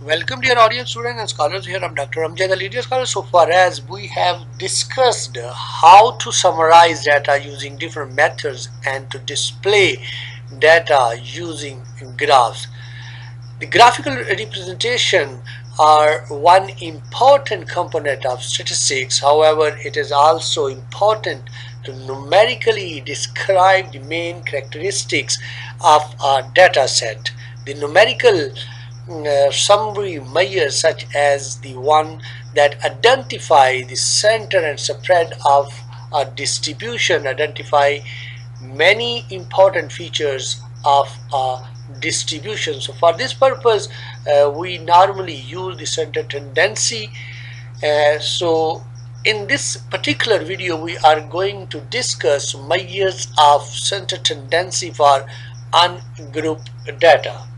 Welcome dear audience, students and scholars. Here I'm Dr. Amjad Ali, dear scholars. So far as we have discussed how to summarize data using different methods and to display data using graphs. The graphical representation are one important component of statistics. However, it is also important to numerically describe the main characteristics of a data set. The numerical summary measures such as the one that identify the center and spread of a distribution identify many important features of a distribution. So for this purpose we normally use the center tendency. So in this particular video we are going to discuss measures of center tendency for ungrouped data.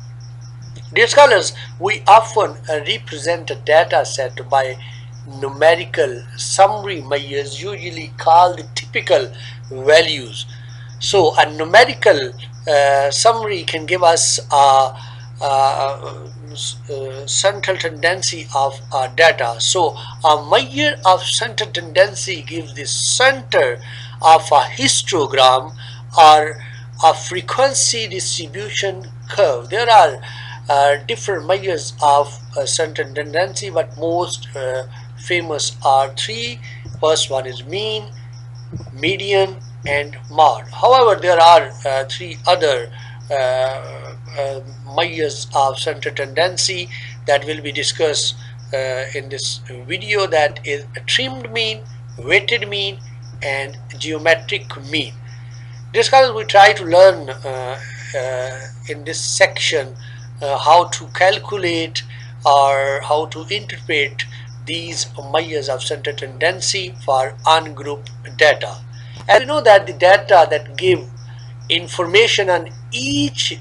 Dear scholars, we often represent a data set by numerical summary measures, usually called typical values. So a numerical summary can give us a central tendency of data. So a measure of central tendency gives the center of a histogram or a frequency distribution curve. There are different measures of central tendency, but most famous are three. First one is mean, median, and mode. However, there are three other measures of center tendency that will be discussed in this video, that is a trimmed mean, weighted mean, and geometric mean. This class we try to learn in this section how to calculate or how to interpret these measures of center tendency for ungrouped data. And we know that the data that give information on each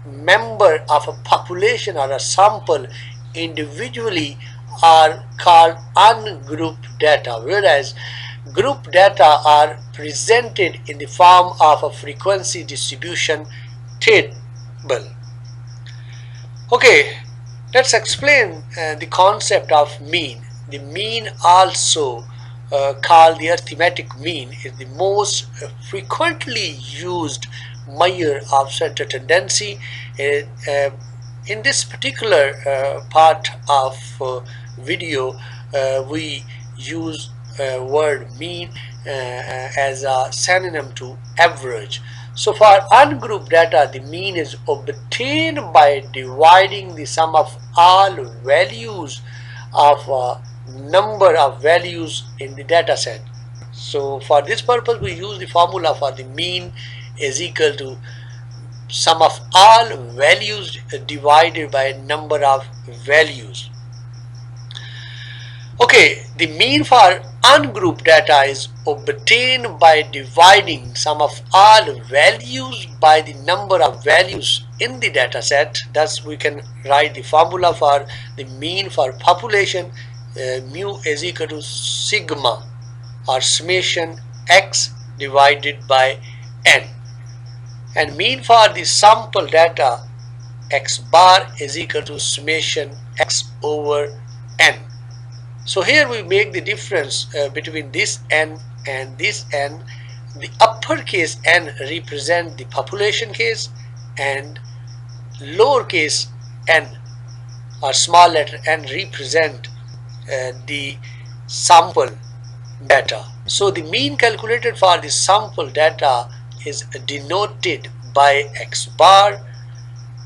member of a population or a sample individually are called ungrouped data, whereas group data are presented in the form of a frequency distribution table. Okay, let's explain the concept of mean. The mean, also called the arithmetic mean, is the most frequently used measure of center tendency. In this particular part of video, we use word mean as a synonym to average. So for ungrouped data, the mean is obtained by dividing the sum of all values of a number of values in the data set. So for this purpose we use the formula for the mean is equal to sum of all values divided by number of values. Okay, the mean for ungrouped data is obtained by dividing sum of all values by the number of values in the data set. Thus we can write the formula for the mean for population. Mu is equal to sigma or summation x divided by n, and mean for the sample data x bar is equal to summation x over n. So here we make the difference between this n and this n. The uppercase n represent the population case and lowercase n or small letter n represent the sample data. So the mean calculated for the sample data is denoted by x bar,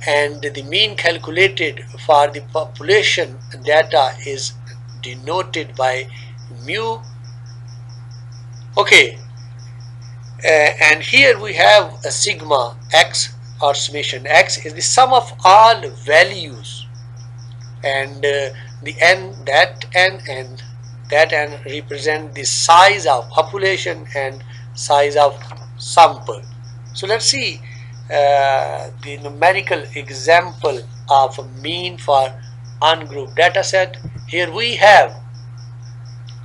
and the mean calculated for the population data is denoted by mu. Okay, and here we have a sigma x or summation x is the sum of all values, and the n, that n and that n represent the size of population and size of sample. So let's see the numerical example of a mean for ungrouped data set. Here we have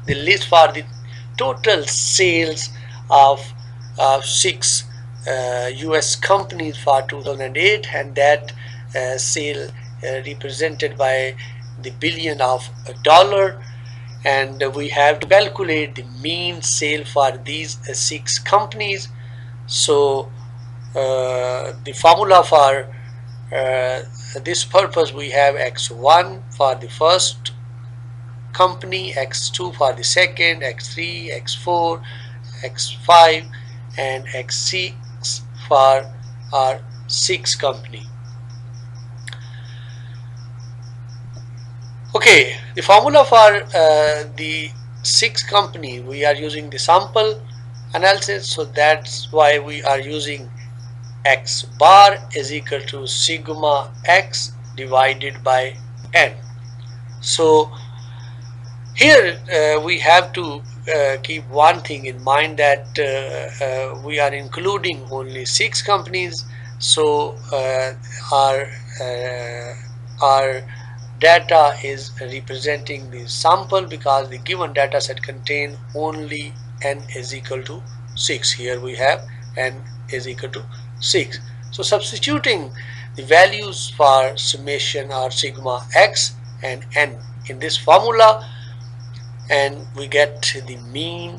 the list for the total sales of six US companies for 2008, and that sale represented by the billion of dollar, and we have to calculate the mean sale for these six companies. So the formula for this purpose, we have x1 for the first company, x2 for the second, x3, x4, x5, and x6 for our sixth company. Okay, the formula for the sixth company, we are using the sample analysis, so that's why we are using x bar is equal to sigma x divided by n. So here we have to keep one thing in mind, that we are including only six companies. So our data is representing the sample, because the given data set contain only n is equal to 6. Here we have n is equal to 6. So substituting the values for summation or sigma x and n in this formula, and we get the mean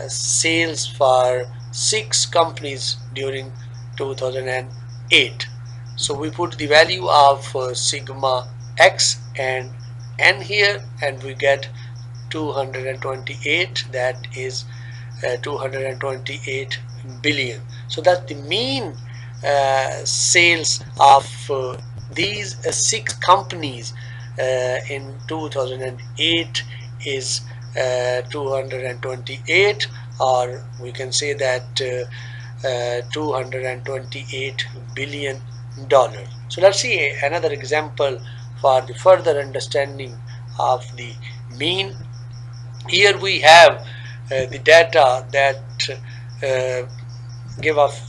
sales for six companies during 2008. So we put the value of sigma x and n here, and we get 228, that is 228 billion. So that's the mean sales of these six companies in 2008 is 228, or we can say that 228 billion dollars. So let's see another example for the further understanding of the mean. Here we have the data that give us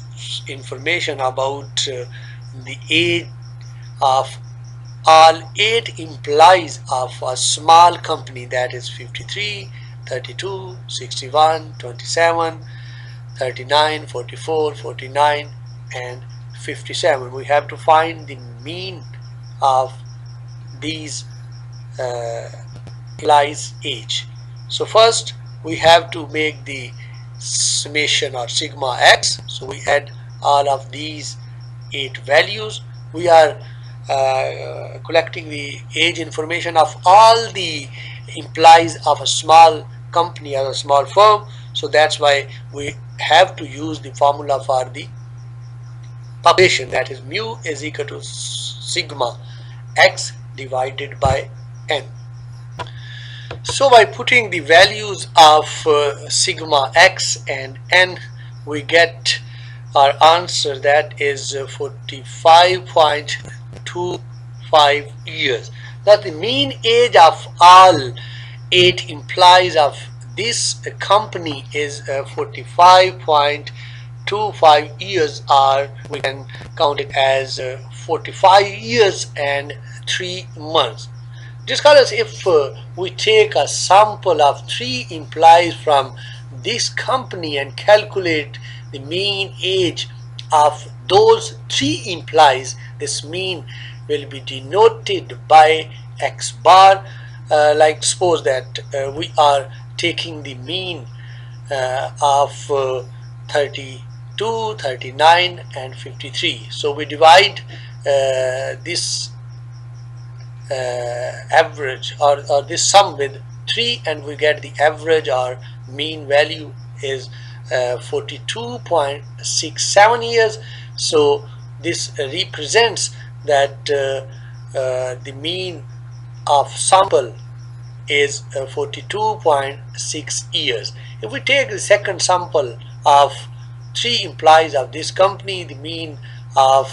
information about the age of all 8 employees of a small company, that is 53, 32, 61, 27, 39, 44, 49, and 57. We have to find the mean of these employees' age. So first we have to make the summation or sigma x. So we add all of these 8 values. We are collecting the age information of all the employees of a small company or a small firm. So that's why we have to use the formula for the population, that is mu is equal to sigma x divided by n. So by putting the values of sigma x and n, we get our answer, that is 45.25 years. That the mean age of all 8 employees of this company is 45.25 years, or we can count it as 45 years and 3 months. Dear scholars, if we take a sample of 3 employees from this company and calculate the mean age of those 3 employees, this mean will be denoted by x bar. Like suppose that we are taking the mean of 32, 39, and 53. So we divide this average or this sum with 3, and we get the average or mean value is 42.67 years. So this represents that the mean of sample is 42.6 years. If we take the second sample of 3 employees of this company, the mean of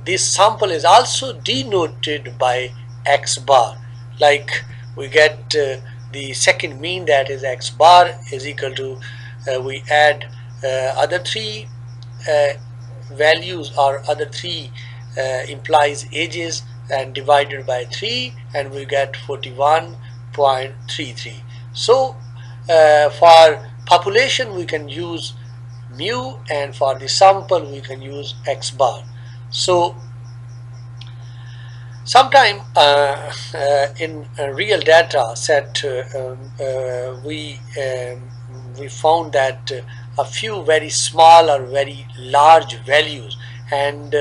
this sample is also denoted by x bar. Like we get the second mean, that is x bar is equal to we add other 3 values or other 3 implies ages and divided by 3, and we get 41.33. So for population we can use mu, and for the sample we can use x bar. So Sometime in a real data set, we found that a few very small or very large values, and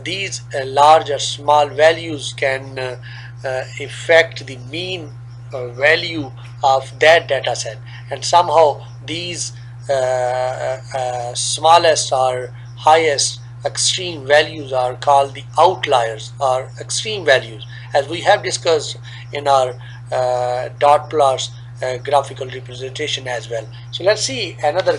these large or small values can affect the mean value of that data set, and somehow these smallest or highest extreme values are called the outliers or extreme values, as we have discussed in our dot plots graphical representation as well. So let's see another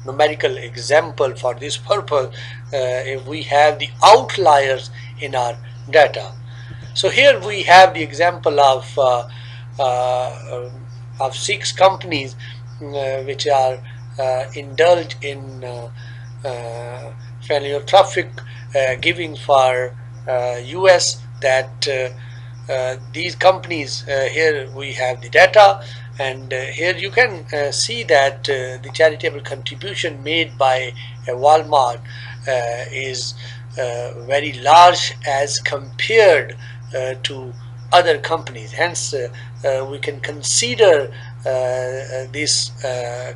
numerical example for this purpose. If we have the outliers in our data, so here we have the example uh, of six companies which are indulged in philanthropic giving for US, that these companies, here we have the data, and here you can see that the charitable contribution made by Walmart is very large as compared to other companies. Hence, we can consider this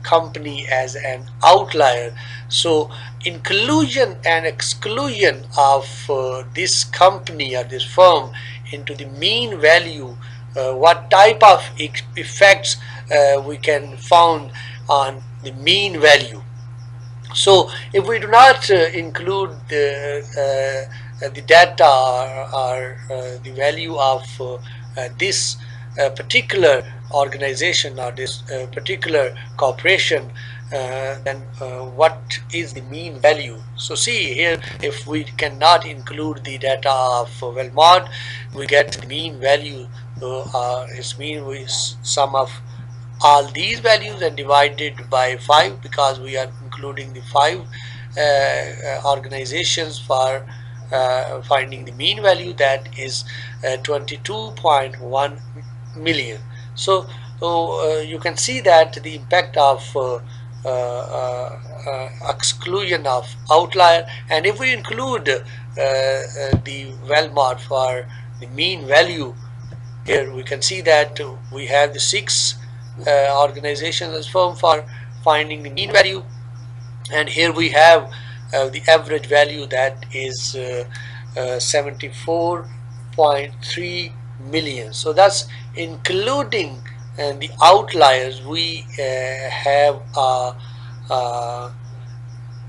company as an outlier. So, inclusion and exclusion of this company or this firm into the mean value, what type of effects we can found on the mean value. So if we do not include the data or the value of this particular organization or this particular corporation, then what is the mean value? So see here, if we cannot include the data of Walmart, we get the mean value. Its mean is sum of all these values and divided by 5, because we are including the 5 organizations for finding the mean value, that is 22.1 million. So you can see that the impact of exclusion of outlier, and if we include the Walmart for the mean value, here we can see that we have the 6 organizations as firm for finding the mean value, and here we have the average value, that is 74.3 million. So that's including the outliers. We have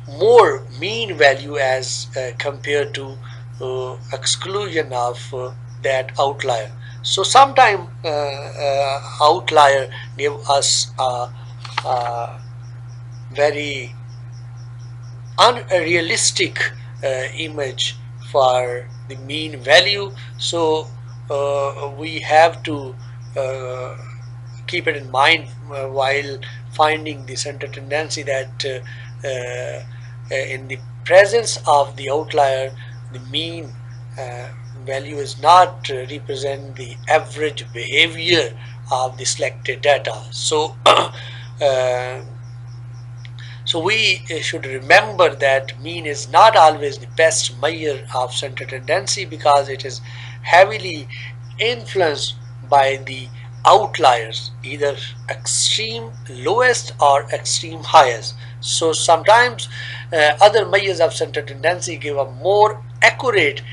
more mean value as compared to exclusion of that outlier. So sometimes outlier give us a very unrealistic image for the mean value. So we have to keep it in mind while finding the center tendency, that in the presence of the outlier, the mean value is not represent the average behavior of the selected data. So so we should remember that mean is not always the best measure of center tendency, because it is heavily influenced by the outliers, either extreme lowest or extreme highest. So sometimes other measures of center tendency give a more accurate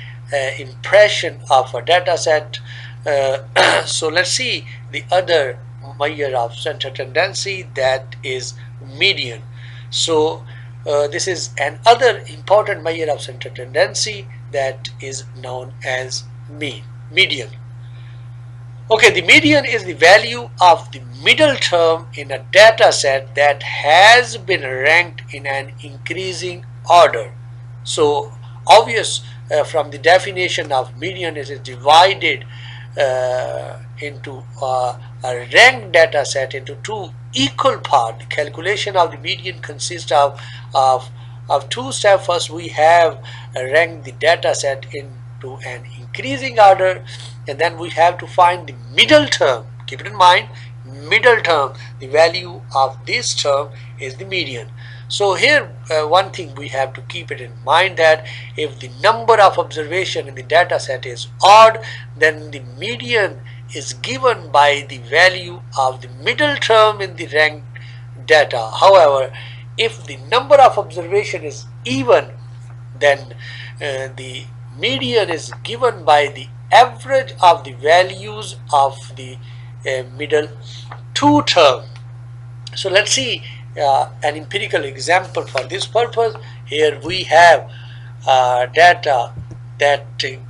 impression of a data set. So let's see the other measure of center tendency, that is median. So this is another important measure of center tendency, that is known as median. Okay, the median is the value of the middle term in a data set that has been ranked in an increasing order. So obvious from the definition of median, it is divided into a ranked data set into two equal parts. The calculation of the median consists of two steps. First, we have ranked the data set into an increasing order, and then we have to find the middle term. Keep it in mind, middle term, the value of this term is the median. So here one thing we have to keep it in mind, that if the number of observation in the data set is odd, then the median is given by the value of the middle term in the ranked data. However, if the number of observation is even, then the median is given by the average of the values of the middle two term. So let's see an empirical example for this purpose. Here we have data that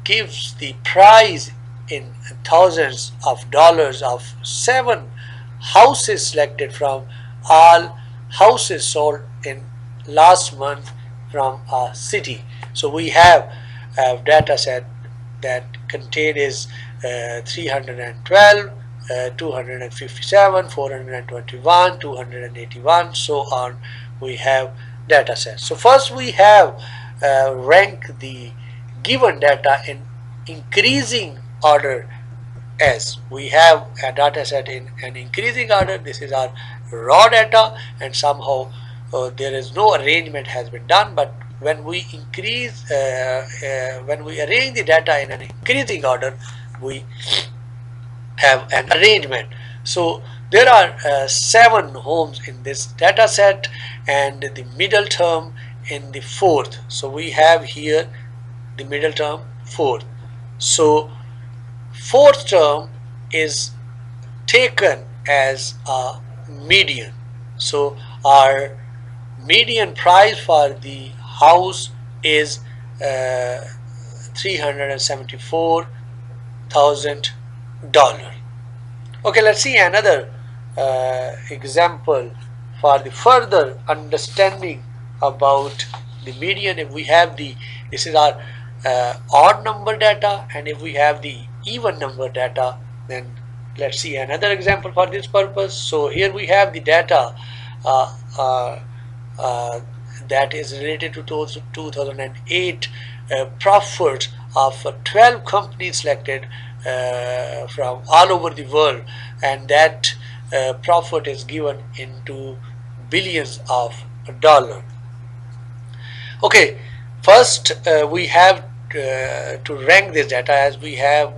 gives the price in thousands of dollars of 7 houses selected from all houses sold in last month from a city. So we have a data set that contain is 312, 257, 421, 281, so on. We have data sets. So first we have rank the given data in increasing order, as we have a data set in an increasing order. This is our raw data, and somehow there is no arrangement has been done, but when we when we arrange the data in an increasing order, we have an arrangement. So there are 7 homes in this data set, and the middle term in the fourth. So we have here the middle term fourth. So fourth term is taken as a median. So our median price for the house is $374,000. Okay, let's see another example for the further understanding about the median. If we have this is our odd number data, and if we have the even number data, then let's see another example for this purpose. So here we have the data that is related to 2008 profits of 12 companies selected from all over the world, and that profit is given into billions of dollars. Okay, first we have to rank this data, as we have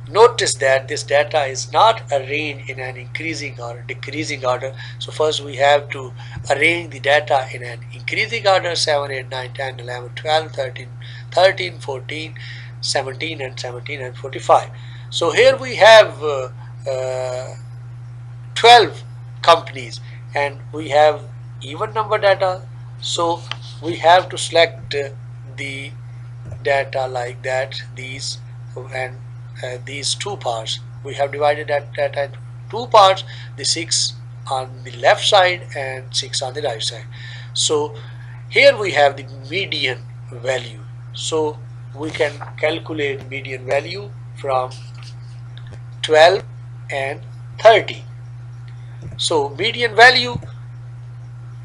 noticed that this data is not arranged in an increasing or decreasing order. So first we have to arrange the data in an increasing order: 7, 8, 9, 10, 11, 12, 13, 13, 14, 17, and 17 and 45. So here we have 12 companies, and we have even number data. So we have to select the data like that, these, and these two parts. We have divided that data into two parts, the 6 on the left side and 6 on the right side. So here we have the median value. So we can calculate median value from 12 and 30. So median value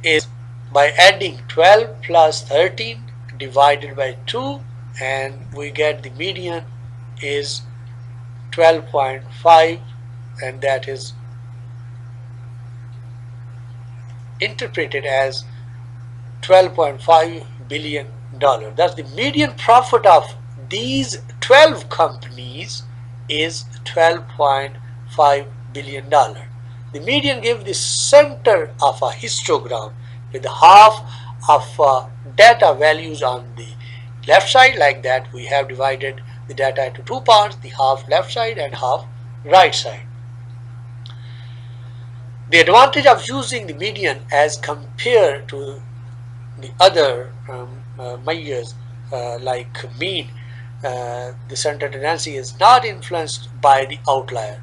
is by adding 12 plus 13 divided by 2, and we get the median is 12.5, and that is interpreted as $12.5 billion. Thus the median profit of these 12 companies is $12.5 billion. The median gives the center of a histogram with half of data values on the left side. Like that, we have divided the data into two parts, the half left side and half right side. The advantage of using the median as compared to the other measures like mean, the center tendency is not influenced by the outlier.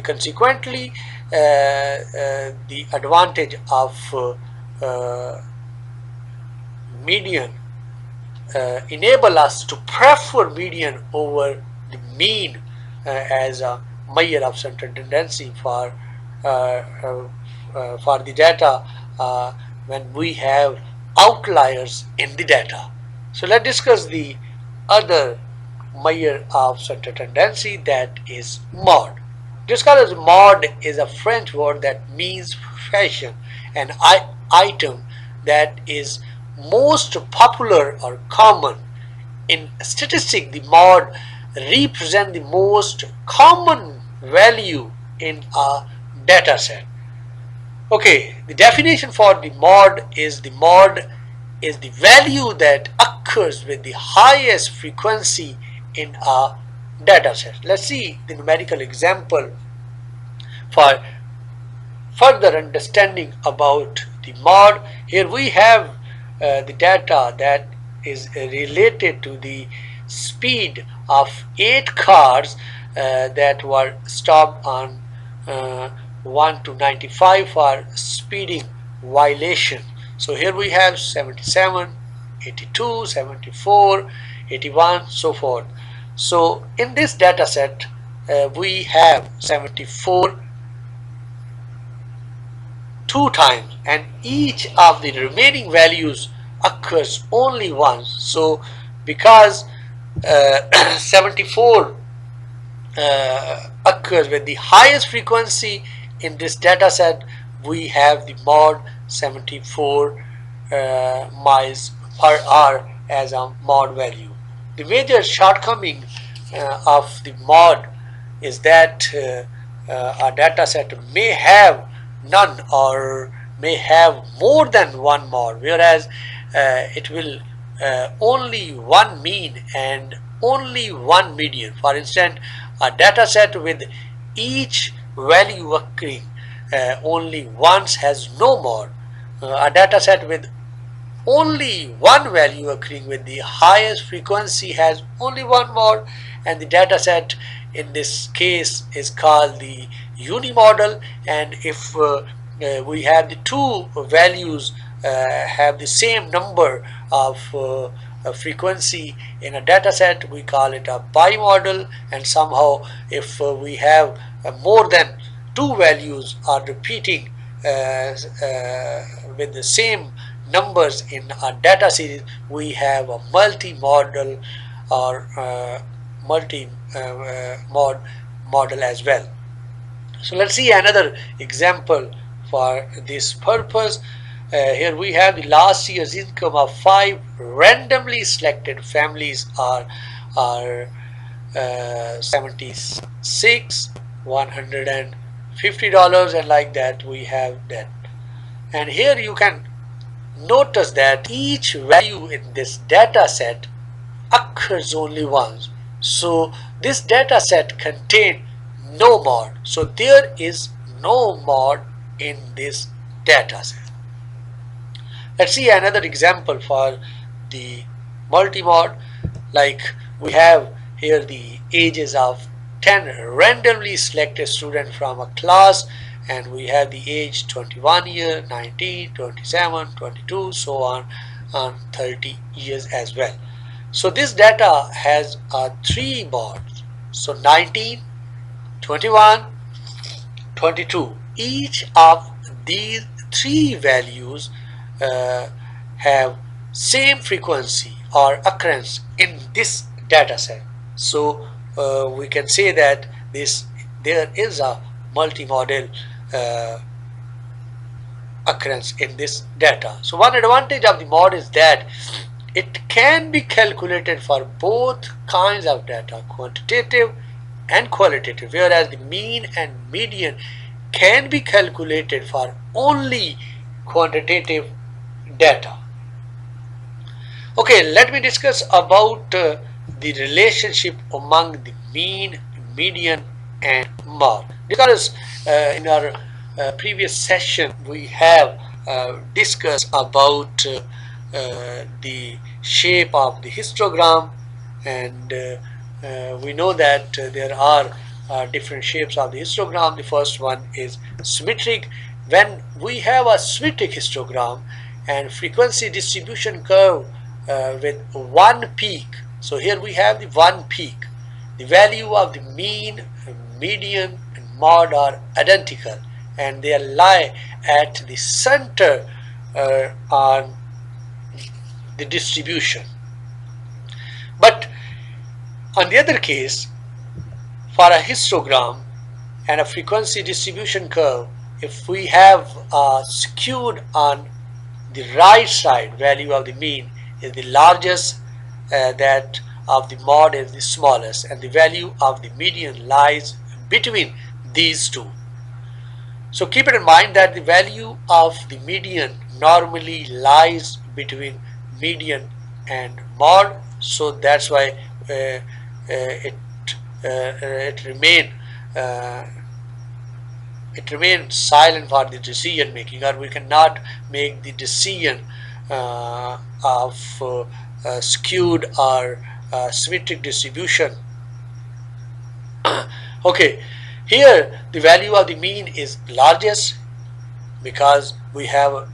Consequently, the advantage of median enable us to prefer median over the mean as a measure of center tendency for the data when we have outliers in the data. So let's discuss the other measure of center tendency, that is mode. This color mode is a French word that means fashion, and item that is most popular or common. In statistics, the mod represent the most common value in a data set. Okay, the definition for the mod is the value that occurs with the highest frequency in a data set. Let's see the numerical example for further understanding about the mod. Here we have the data that is related to the speed of 8 cars that were stopped on 1 to 95 for speeding violation. So here we have 77, 82, 74, 81, so forth. So in this data set we have 74 two times, and each of the remaining values occurs only once. So because 74 occurs with the highest frequency in this data set, we have the mod 74 miles per hour as a mod value. The major shortcoming of the mod is that a data set may have none or may have more than one mod, whereas it will only one mean and only one median. For instance, a data set with each value occurring only once has no mod. A data set with only one value occurring with the highest frequency has only one mod, and the data set in this case is called the unimodal. And if we have the two values have the same number of frequency in a data set, we call it a bimodal. And somehow if we have more than two values are repeating with the same numbers in a data series, we have a multi-modal or multi-mod model as well. So let's see another example for this purpose. Here we have the last year's income of 5 randomly selected families are 76, $150, and like that we have that. And here you can notice that each value in this data set occurs only once. So this data set contains no mod. So there is no mod in this data set. Let's see another example for the multimod. Like we have here the ages of 10 randomly selected students from a class, and we have the age 21 year, 19, 27, 22, so on 30 years as well. So this data has 3 mods. So 19, 21, 22. Each of these 3 values have same frequency or occurrence in this data set. So we can say that there is a multimodal occurrence in this data. So one advantage of the mod is that it can be calculated for both kinds of data, quantitative and qualitative, whereas the mean and median can be calculated for only quantitative data. Okay, let me discuss about the relationship among the mean, median and mod. Because in our previous session we have discussed about the shape of the histogram, and we know that there are different shapes of the histogram. The first one is symmetric. When we have a symmetric histogram and frequency distribution curve with one peak, so here we have the one peak, the value of the mean, median and mod are identical, and they lie at the center on the distribution. But on the other case, for a histogram and a frequency distribution curve, if we have skewed on the right side value of the mean is the largest, that of the mod is the smallest, and the value of the median lies between these two. So keep it in mind that the value of the median normally lies between median and mod, so that's why it it remain uh, it remains silent for the decision making, or we cannot make the decision of skewed or symmetric distribution. Okay, here the value of the mean is largest because we have a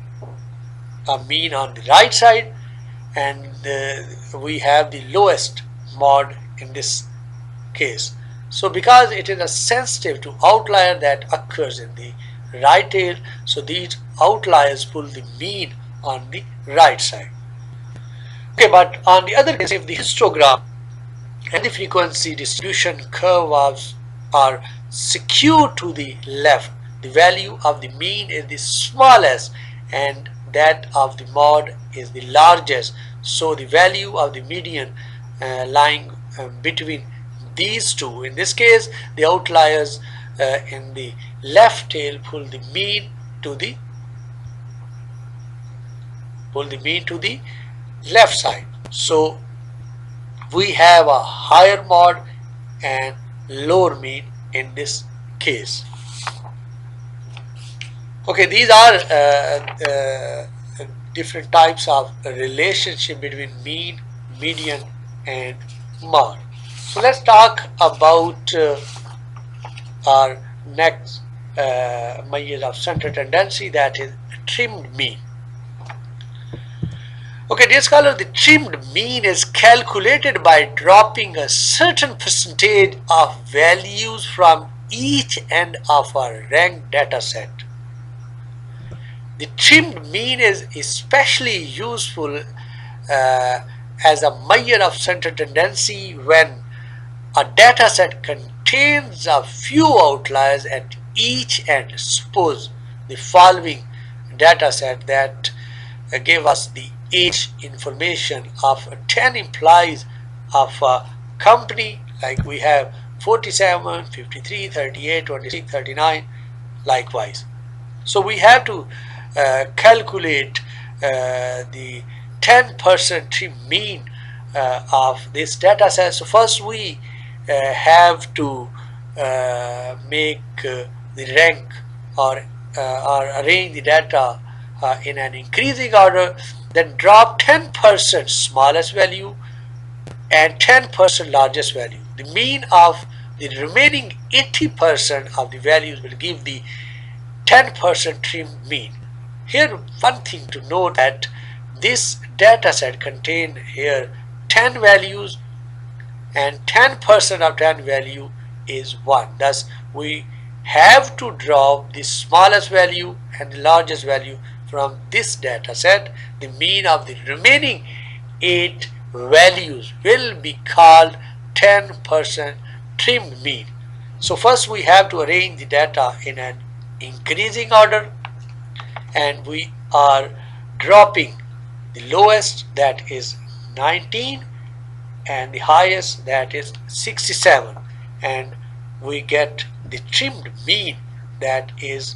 mean on the right side, and we have the lowest mod in this case. So because it is a sensitive to outlier that occurs in the right tail, so these outliers pull the mean on the right side. Okay, but on the other case, if the histogram and the frequency distribution curves are skewed to the left, the value of the mean is the smallest and that of the mod is the largest. So the value of the median lying between these two. In this case, the outliers in the left tail pull the mean to the left side. So we have a higher mod and lower mean in this case. Okay, these are different types of relationship between mean, median, and mod. So let's talk about our next measure of center tendency, that is trimmed mean. Okay, dear scholar, the trimmed mean is calculated by dropping a certain percentage of values from each end of a ranked data set. The trimmed mean is especially useful as a measure of center tendency when a data set contains a few outliers at each end. Suppose the following data set that gave us the age information of 10 employees of a company, like we have 47, 53, 38, 26, 39, likewise. So we have to calculate the 10% trim mean of this data set. So first we have to make the rank or arrange the data in an increasing order, then drop 10% smallest value and 10% largest value. The mean of the remaining 80% of the values will give the 10% trim mean. Here one thing to note that this data set contains here 10 values and 10% of 10 value is 1. Thus we have to drop the smallest value and the largest value from this data set. The mean of the remaining 8 values will be called 10% trimmed mean. So first we have to arrange the data in an increasing order, and we are dropping the lowest, that is 19, and the highest, that is 67, and we get the trimmed mean, that is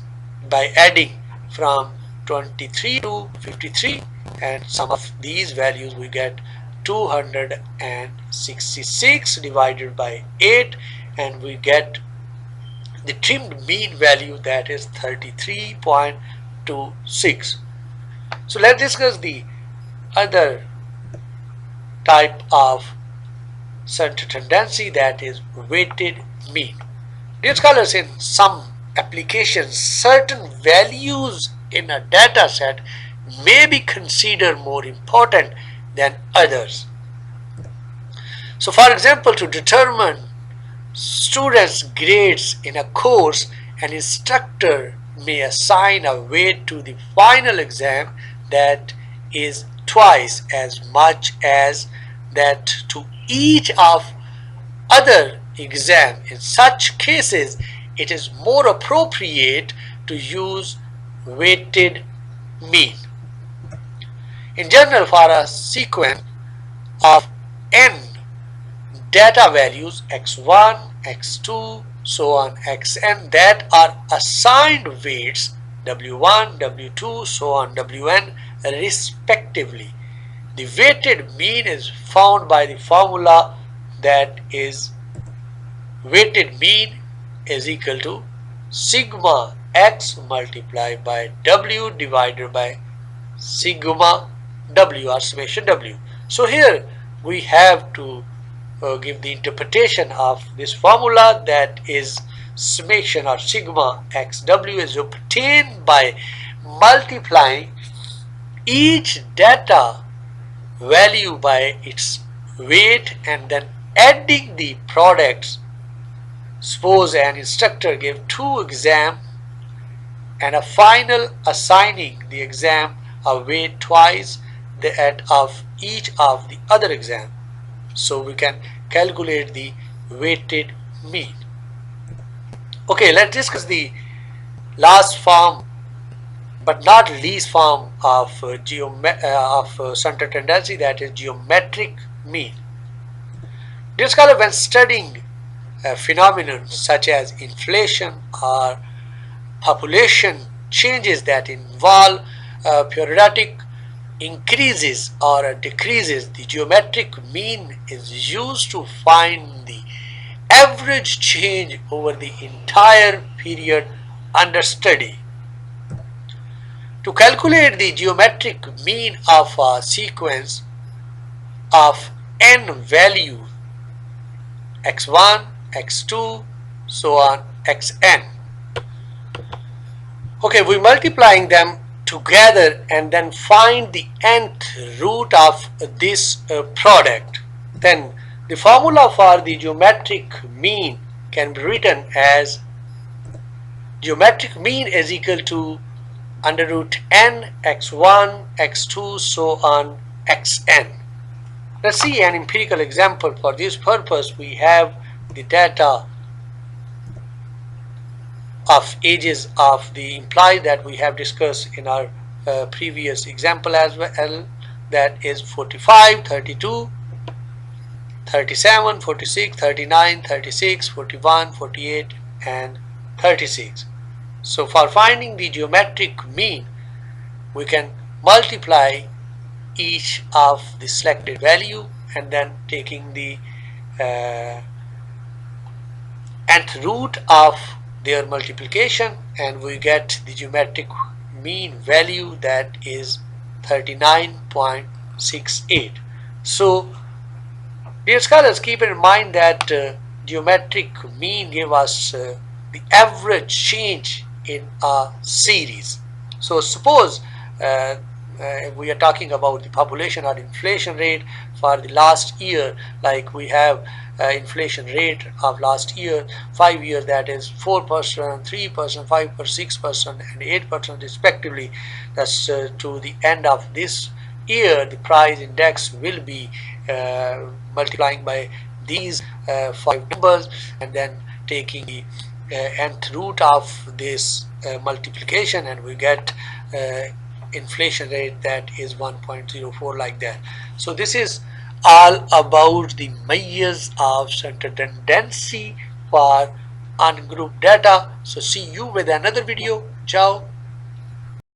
by adding from 23 to 53, and some of these values we get 266 divided by 8, and we get the trimmed mean value, that is 33.26. So let's discuss the other type of center tendency, that is weighted mean. Dear scholars, in some applications, certain values in a data set may be considered more important than others. So for example, to determine students' grades in a course, an instructor may assign a weight to the final exam that is twice as much as that to each of other exam. In such cases, it is more appropriate to use weighted mean. In general, for a sequence of n data values x1, x2, so on xn that are assigned weights w1, w2, so on wn respectively, the weighted mean is found by the formula that is weighted mean is equal to sigma x multiplied by w divided by sigma w or summation w. So here we have to give the interpretation of this formula, that is summation or sigma xw is obtained by multiplying each data value by its weight and then adding the products. Suppose an instructor gave 2 exams and a final assigning the exam a weight twice that of each of the other exam. So we can calculate the weighted mean. Okay, let's discuss the last form but not least form of center tendency, that is geometric mean. Dear scholar, when studying a phenomenon such as inflation or population changes that involve periodic increases or decreases, the geometric mean is used to find the average change over the entire period under study. To calculate the geometric mean of a sequence of n value x1, x2, so on xn. Okay, we're multiplying them together and then find the nth root of this product. Then the formula for the geometric mean can be written as geometric mean is equal to under root n x1, x2, so on xn. Let's see an empirical example. For this purpose, we have the data of ages of the employee that we have discussed in our previous example as well, that is 45, 32, 37, 46, 39, 36, 41, 48 and 36. So for finding the geometric mean, we can multiply each of the selected value and then taking the nth root of their multiplication, and we get the geometric mean value that is 39.68. So dear scholars, keep in mind that geometric mean give us the average change in a series. So suppose we are talking about the population or inflation rate for the last year, like we have inflation rate of last year 5 years, that is 4%, 3%, 5%, 6% and 8% respectively. That's to the end of this year the price index will be multiplying by these 5 numbers and then taking the nth root of this multiplication, and we get inflation rate that is 1.04, like that. So this is all about the measures of center tendency for ungrouped data. So see you with another video. Ciao.